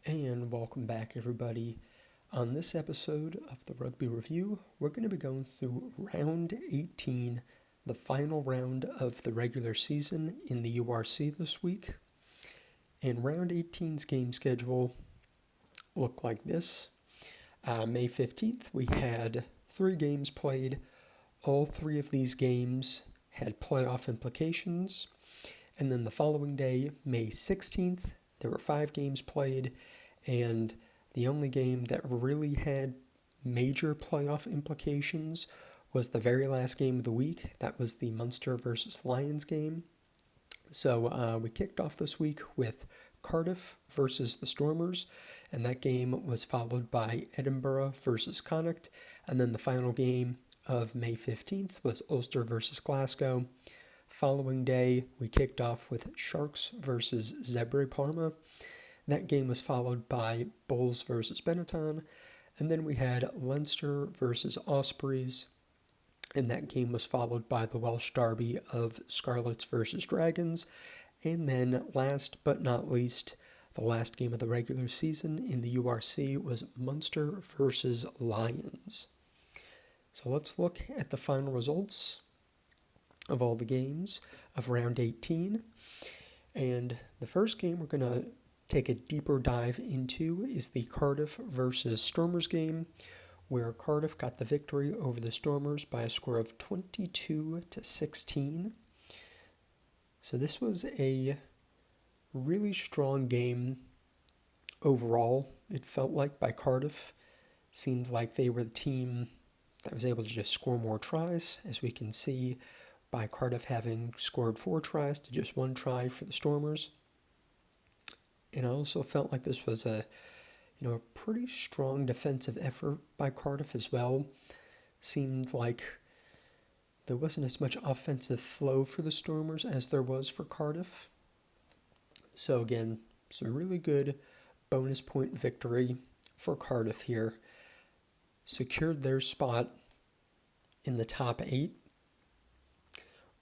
And welcome back, everybody. On this episode of the Rugby Review, we're going to be going through round 18, the final round of the regular season in the URC this week. And round 18's game schedule looked like this. May 15th, we had 3 games played. All 3 of these games had playoff implications. And then the following day, May 16th, there were 5 games played. And the only game that really had major playoff implications was the very last game of the week. That was the Munster versus Lions game. So we kicked off this week with Cardiff versus the Stormers, and that game was followed by Edinburgh versus Connacht. And then the final game of May 15th was Ulster versus Glasgow. Following day, we kicked off with Sharks versus Zebre Parma. That game was followed by Bulls versus Benetton, and then we had Leinster versus Ospreys, and that game was followed by the Welsh derby of Scarlets versus Dragons, and then last but not least, the last game of the regular season in the URC was Munster versus Lions. So let's look at the final results of all the games of round 18, and the first game we're going to take a deeper dive into is the Cardiff versus Stormers game, where Cardiff got the victory over the Stormers by a score of 22-16. So this was a really strong game overall, it felt like, by Cardiff. Seemed like they were the team that was able to just score more tries, as we can see by Cardiff having scored 4 tries to just 1 try for the Stormers. And I also felt like this was a pretty strong defensive effort by Cardiff as well. Seemed like there wasn't as much offensive flow for the Stormers as there was for Cardiff. So again, it's a really good bonus point victory for Cardiff here. Secured their spot in the top 8.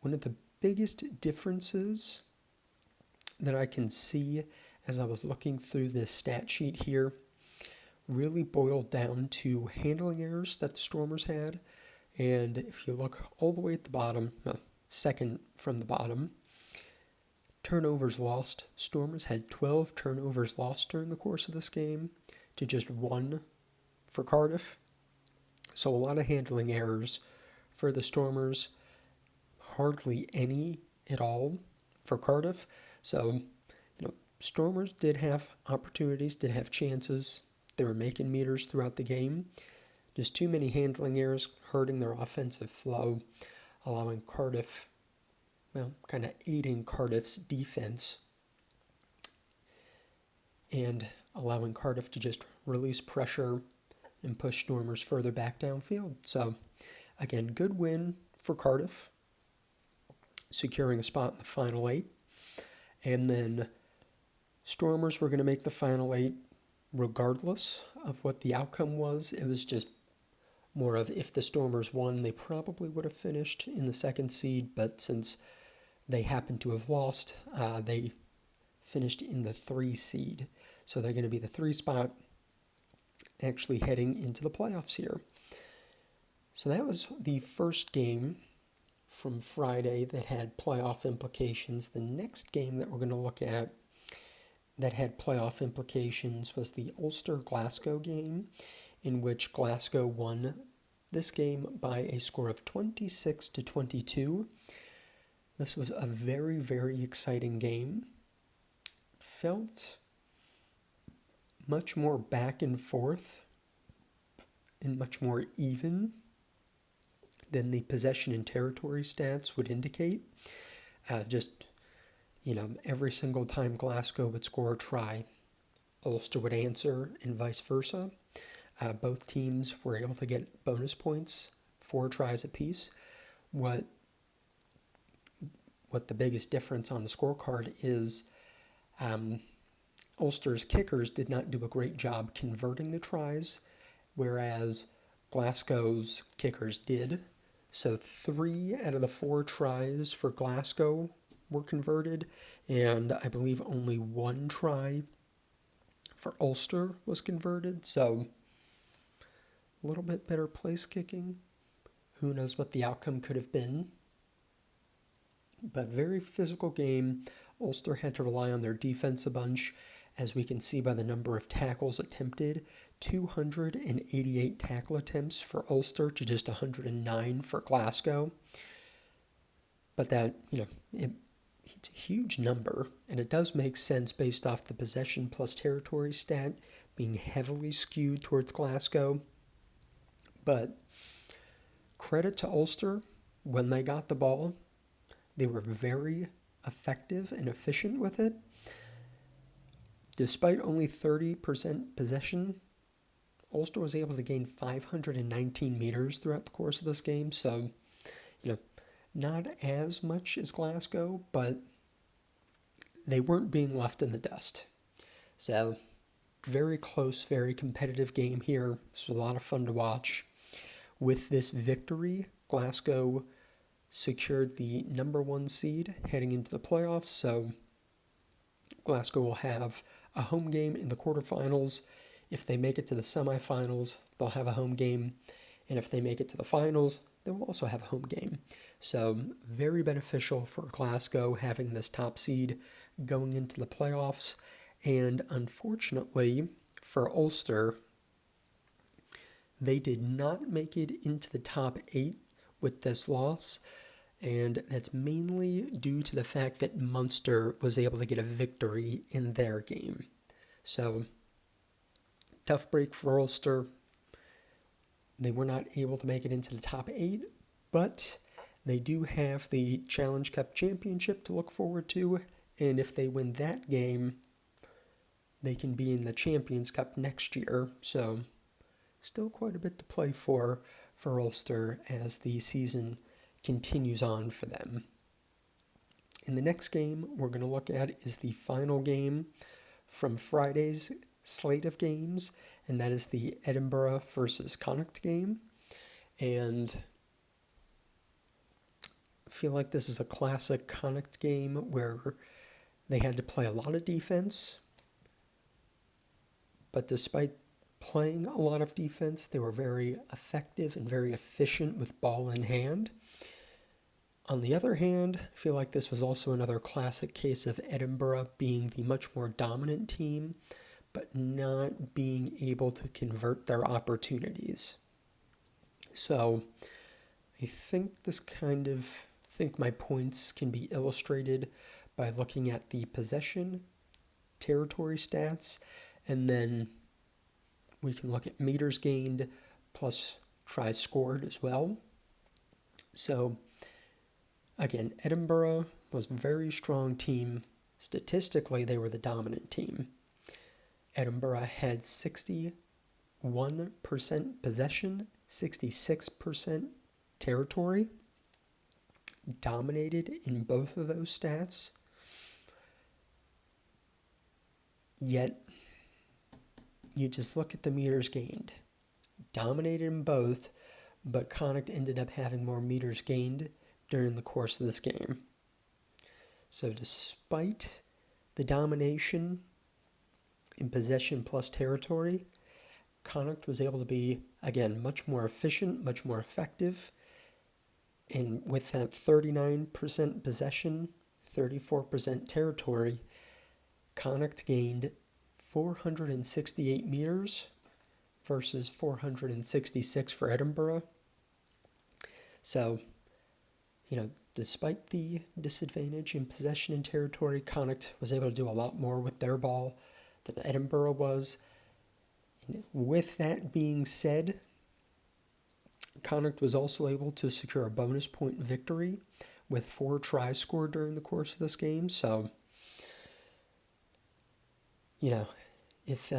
One of the biggest differences that I can see as I was looking through this stat sheet here really boiled down to handling errors that the Stormers had. And if you look all the way at the bottom, second from the bottom, turnovers lost. Stormers had 12 turnovers lost during the course of this game to just 1 for Cardiff. So a lot of handling errors for the Stormers, hardly any at all for Cardiff. So Stormers did have opportunities, did have chances. They were making meters throughout the game. Just too many handling errors hurting their offensive flow, allowing Cardiff, kind of aiding Cardiff's defense and allowing Cardiff to just release pressure and push Stormers further back downfield. So, again, good win for Cardiff, securing a spot in the final 8. And then Stormers were going to make the final 8 regardless of what the outcome was. It was just more of, if the Stormers won, they probably would have finished in the 2nd seed, but since they happened to have lost, they finished in the 3 seed. So they're going to be the 3 spot actually heading into the playoffs here. So that was the first game from Friday that had playoff implications. The next game that we're going to look at that had playoff implications was the Ulster-Glasgow game, in which Glasgow won this game by a score of 26-22. This was a very, very exciting game. Felt much more back and forth and much more even than the possession and territory stats would indicate. Every single time Glasgow would score a try, Ulster would answer and vice versa. Both teams were able to get bonus points, 4 tries apiece. What the biggest difference on the scorecard is, Ulster's kickers did not do a great job converting the tries, whereas Glasgow's kickers did. So 3 out of the 4 tries for Glasgow were converted, and I believe only 1 try for Ulster was converted, so a little bit better place kicking. Who knows what the outcome could have been. But very physical game. Ulster had to rely on their defense a bunch, as we can see by the number of tackles attempted. 288 tackle attempts for Ulster to just 109 for Glasgow. But that, it's a huge number, and it does make sense based off the possession plus territory stat being heavily skewed towards Glasgow. But credit to Ulster, when they got the ball, they were very effective and efficient with it. Despite only 30% possession, Ulster was able to gain 519 meters throughout the course of this game. So, not as much as Glasgow, but they weren't being left in the dust. So, very close, very competitive game here. This was a lot of fun to watch. With this victory, Glasgow secured the number 1 seed heading into the playoffs, so Glasgow will have a home game in the quarterfinals. If they make it to the semifinals, they'll have a home game, and if they make it to the finals, they will also have a home game. So very beneficial for Glasgow having this top seed going into the playoffs, and unfortunately for Ulster, they did not make it into the top 8 with this loss, and that's mainly due to the fact that Munster was able to get a victory in their game. So, tough break for Ulster. They were not able to make it into the top 8, but they do have the Challenge Cup Championship to look forward to, and if they win that game, they can be in the Champions Cup next year. So, still quite a bit to play for Ulster as the season continues on for them. And the next game we're going to look at is the final game from Friday's slate of games, and that is the Edinburgh versus Connacht game. And I feel like this is a classic Connacht game where they had to play a lot of defense, but despite playing a lot of defense, they were very effective and very efficient with ball in hand. On the other hand, I feel like this was also another classic case of Edinburgh being the much more dominant team, but not being able to convert their opportunities. So I think my points can be illustrated by looking at the possession, territory stats, and then we can look at meters gained plus tries scored as well. So again, Edinburgh was a very strong team. Statistically, they were the dominant team. Edinburgh had 61% possession, 66% territory, dominated in both of those stats. Yet, you just look at the meters gained. Dominated in both, but Connacht ended up having more meters gained during the course of this game. So despite the domination in possession plus territory, Connacht was able to be, again, much more efficient, much more effective. And with that 39% possession, 34% territory, Connacht gained 468 meters versus 466 for Edinburgh. So, despite the disadvantage in possession and territory, Connacht was able to do a lot more with their ball than Edinburgh was. And with that being said, Connacht was also able to secure a bonus point victory with 4 tries scored during the course of this game. So, if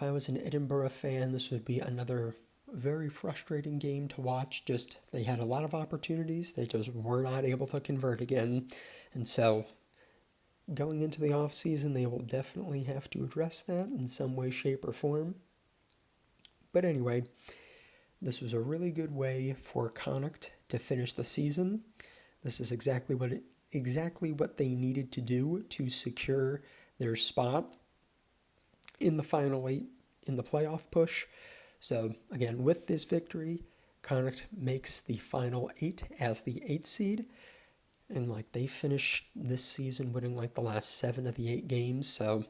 I was an Edinburgh fan, this would be another very frustrating game to watch. Just they had a lot of opportunities, they just were not able to convert again. And so going into the off season, they will definitely have to address that in some way, shape, or form. But anyway, this was a really good way for Connacht to finish the season. This is exactly what they needed to do to secure their spot in the final 8 in the playoff push. So again, with this victory, Connacht makes the final 8 as the 8th seed. And they finished this season winning the last 7 of the 8 games. So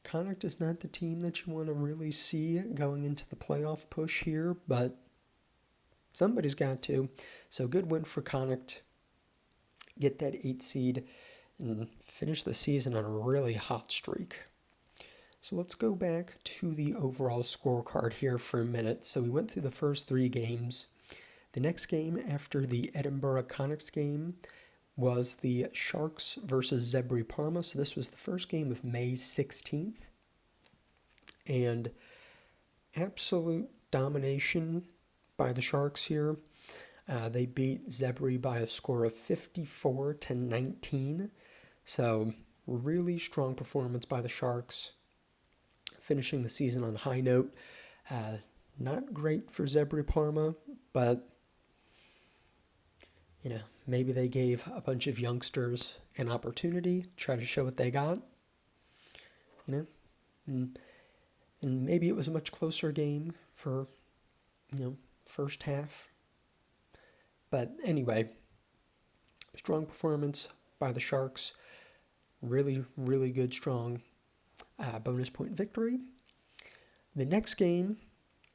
Connacht is not the team that you want to really see going into the playoff push here, but somebody's got to. So good win for Connacht. Get that 8 seed and finish the season on a really hot streak. So let's go back to the overall scorecard here for a minute. So we went through the first 3 games. The next game after the Edinburgh Connacht game was the Sharks versus Zebri Parma. So this was the first game of May 16th. And absolute domination by the Sharks here. They beat Zebri by a score of 54-19. So really strong performance by the Sharks, finishing the season on a high note. Not great for Zebri Parma, but maybe they gave a bunch of youngsters an opportunity to try to show what they got. And maybe it was a much closer game for first half. But anyway, strong performance by the Sharks. Really, really good, strong bonus point victory. The next game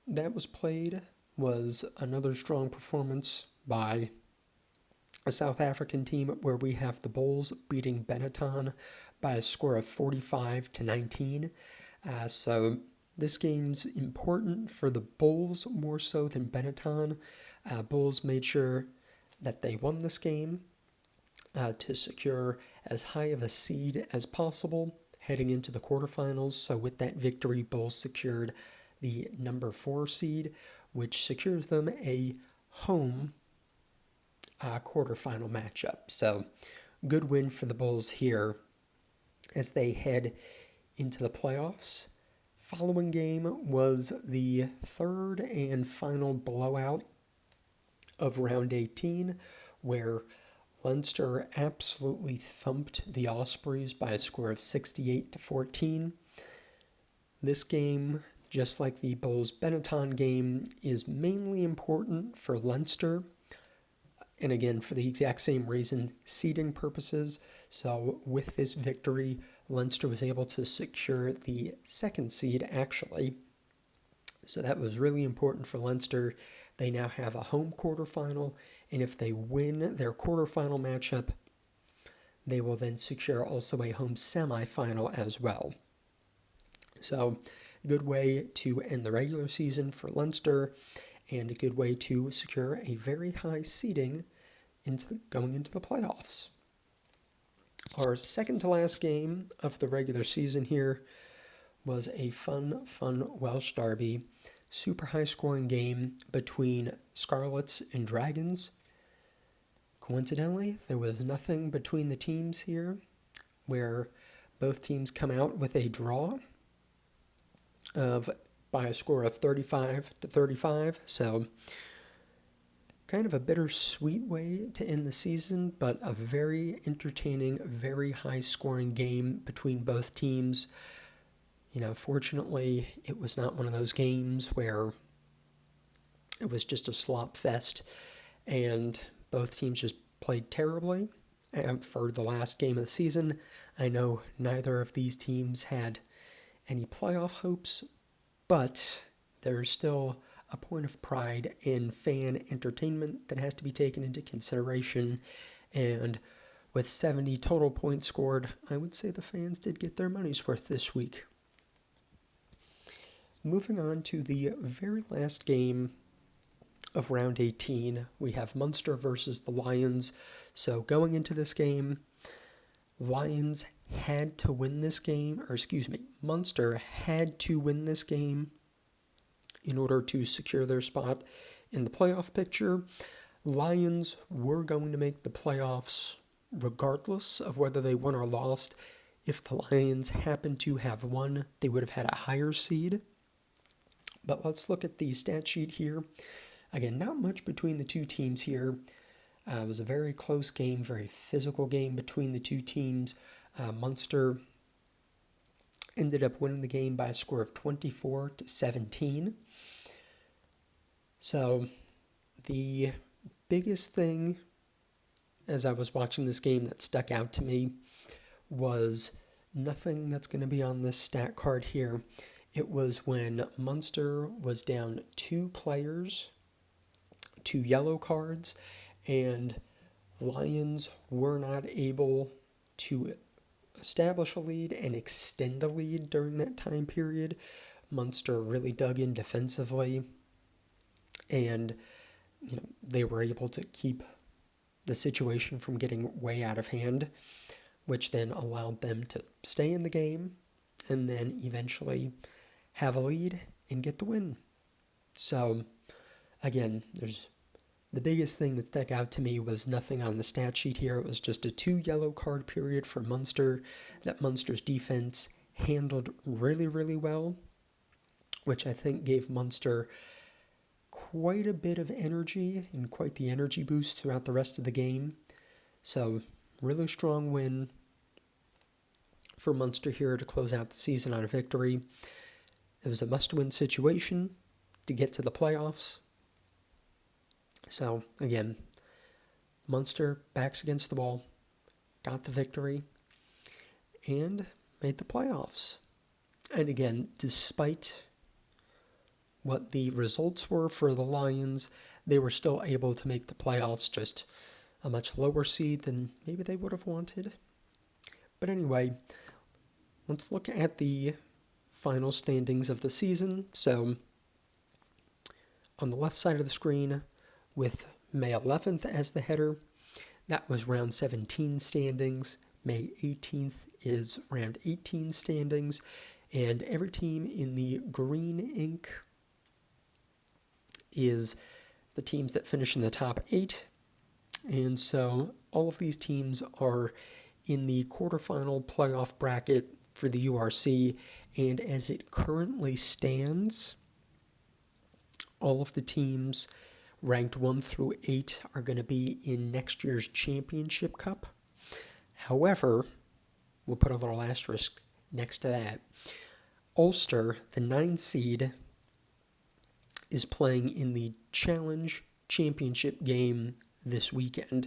that was played was another strong performance by a South African team where we have the Bulls beating Benetton by a score of 45-19. So this game's important for the Bulls more so than Benetton. Bulls made sure that they won this game to secure as high of a seed as possible heading into the quarterfinals. So with that victory, Bulls secured the number 4 seed, which secures them a home quarterfinal matchup. So good win for the Bulls here as they head into the playoffs. Following game was the third and final blowout of round 18, where Leinster absolutely thumped the Ospreys by a score of 68-14. This game, just like the Bulls-Benetton game, is mainly important for Leinster, and again, for the exact same reason, seeding purposes. So with this victory, Leinster was able to secure the 2nd seed, actually. So that was really important for Leinster. They now have a home quarterfinal, and if they win their quarterfinal matchup, they will then secure also a home semifinal as well. So good way to end the regular season for Leinster, and a good way to secure a very high seeding going into the playoffs. Our second to last game of the regular season here was a fun Welsh derby. Super high scoring game between Scarlets and Dragons. Coincidentally, there was nothing between the teams here, where both teams come out with a draw by a score of 35-35. So kind of a bittersweet way to end the season, but a very entertaining, very high scoring game between both teams. Fortunately, it was not one of those games where it was just a slop fest and both teams just played terribly. And for the last game of the season, I know neither of these teams had any playoff hopes, but there's still a point of pride in fan entertainment that has to be taken into consideration. And with 70 total points scored, I would say the fans did get their money's worth this week. Moving on to the very last game of round 18, we have Munster versus the Lions. So going into this game, Lions had to win this game, Munster had to win this game in order to secure their spot in the playoff picture. Lions were going to make the playoffs regardless of whether they won or lost. If the Lions happened to have won, they would have had a higher seed. But let's look at the stat sheet here. Again, not much between the two teams here. It was a very close game, very physical game between the two teams. Munster ended up winning the game by a score of 24-17. So the biggest thing as I was watching this game that stuck out to me was nothing that's going to be on this stat card here. It was when Munster was down 2 players, 2 yellow cards, and Lions were not able to establish a lead and extend a lead during that time period. Munster really dug in defensively, and they were able to keep the situation from getting way out of hand, which then allowed them to stay in the game and then eventually have a lead and get the win. So again, the biggest thing that stuck out to me was nothing on the stat sheet here. It was just a 2 yellow card period for Munster that Munster's defense handled really, really well, which I think gave Munster quite a bit of energy and quite the energy boost throughout the rest of the game. So really strong win for Munster here to close out the season on a victory. It was a must-win situation to get to the playoffs. So again, Munster backs against the wall, got the victory, and made the playoffs. And again, despite what the results were for the Lions, they were still able to make the playoffs, just a much lower seed than maybe they would have wanted. But anyway, let's look at the final standings of the season. So on the left side of the screen, with May 11th as the header, that was round 17 standings. May 18th is round 18 standings. And every team in the green ink is the teams that finish in the top 8. And so all of these teams are in the quarterfinal playoff bracket for the URC. And as it currently stands, all of the teams ranked 1 through 8 are going to be in next year's Championship Cup. However, we'll put a little asterisk next to that. Ulster, the 9 seed, is playing in the Challenge Championship game this weekend.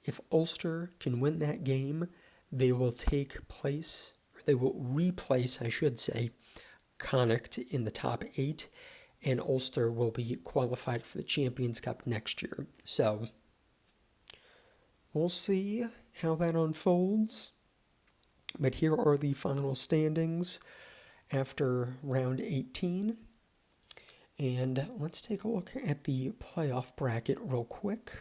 If Ulster can win that game, they will replace, I should say, Connacht in the top 8, and Ulster will be qualified for the Champions Cup next year. So we'll see how that unfolds. But here are the final standings after round 18. And let's take a look at the playoff bracket real quick.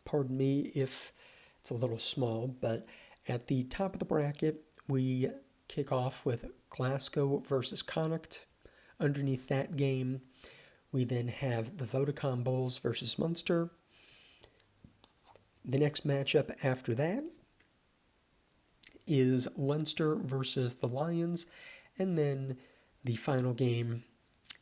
Pardon me if it's a little small, but at the top of the bracket, we kick off with Glasgow versus Connacht. Underneath that game, we then have the Vodacom Bulls versus Munster. The next matchup after that is Leinster versus the Lions. And then the final game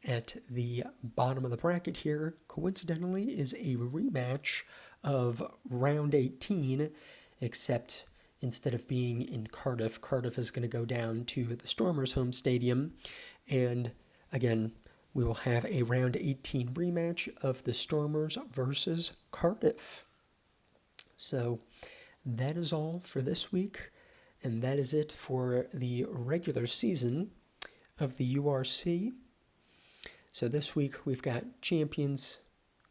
at the bottom of the bracket here, coincidentally, is a rematch of round 18, except instead of being in Cardiff, Cardiff is going to go down to the Stormers' home stadium. And again, we will have a round 18 rematch of the Stormers versus Cardiff. So that is all for this week, and that is it for the regular season of the URC. So this week we've got Champions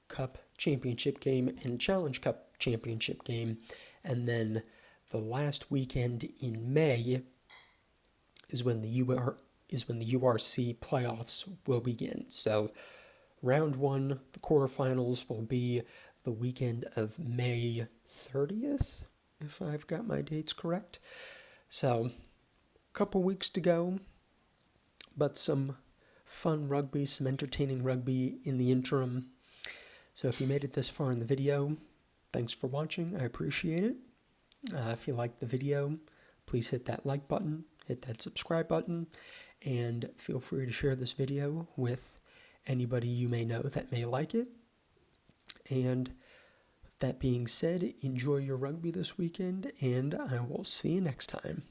Cup Championship game and Challenge Cup Championship game, and then the last weekend in May is when the URC playoffs will begin. So round 1, the quarterfinals, will be the weekend of May 30th, if I've got my dates correct. So a couple weeks to go, but some fun rugby, some entertaining rugby in the interim. So if you made it this far in the video, thanks for watching. I appreciate it. If you liked the video, please hit that like button, hit that subscribe button, and feel free to share this video with anybody you may know that may like it. And with that being said, enjoy your rugby this weekend, and I will see you next time.